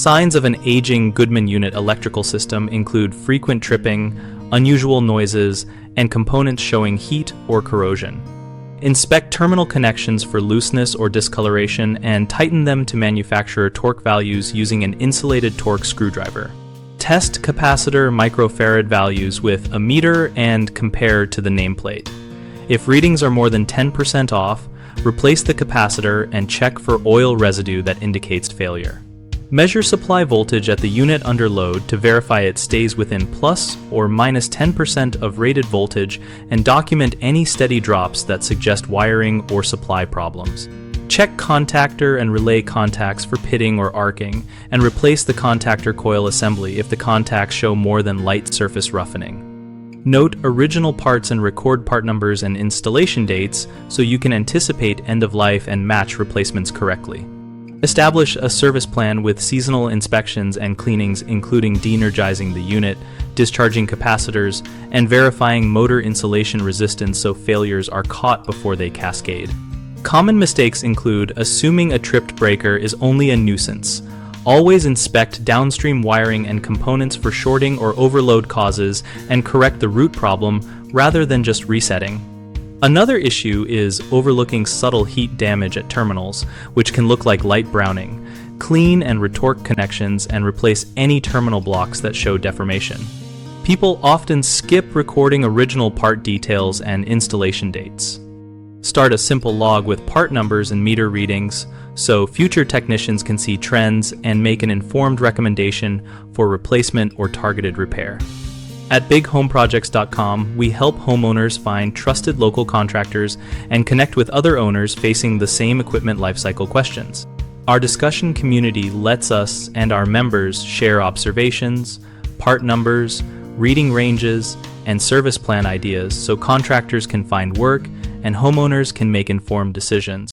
Signs of an aging Goodman unit electrical system include frequent tripping, unusual noises, and components showing heat or corrosion. Inspect terminal connections for looseness or discoloration and tighten them to manufacturer torque values using an insulated torque screwdriver. Test capacitor microfarad values with a meter and compare to the nameplate. If readings are more than 10% off, replace the capacitor and check for oil residue that indicates failure. Measure supply voltage at the unit under load to verify it stays within plus or minus 10% of rated voltage and document any steady drops that suggest wiring or supply problems. Check contactor and relay contacts for pitting or arcing, and replace the contactor coil assembly if the contacts show more than light surface roughening. Note original parts and record part numbers and installation dates so you can anticipate end of life and match replacements correctly. Establish a service plan with seasonal inspections and cleanings, including de-energizing the unit, discharging capacitors, and verifying motor insulation resistance so failures are caught before they cascade. Common mistakes include assuming a tripped breaker is only a nuisance. Always inspect downstream wiring and components for shorting or overload causes and correct the root problem rather than just resetting. Another issue is overlooking subtle heat damage at terminals, which can look like light browning. Clean and retorque connections and replace any terminal blocks that show deformation. People often skip recording original part details and installation dates. Start a simple log with part numbers and meter readings so future technicians can see trends and make an informed recommendation for replacement or targeted repair. At bighomeprojects.com, we help homeowners find trusted local contractors and connect with other owners facing the same equipment lifecycle questions. Our discussion community lets us and our members share observations, part numbers, reading ranges, and service plan ideas so contractors can find work and homeowners can make informed decisions.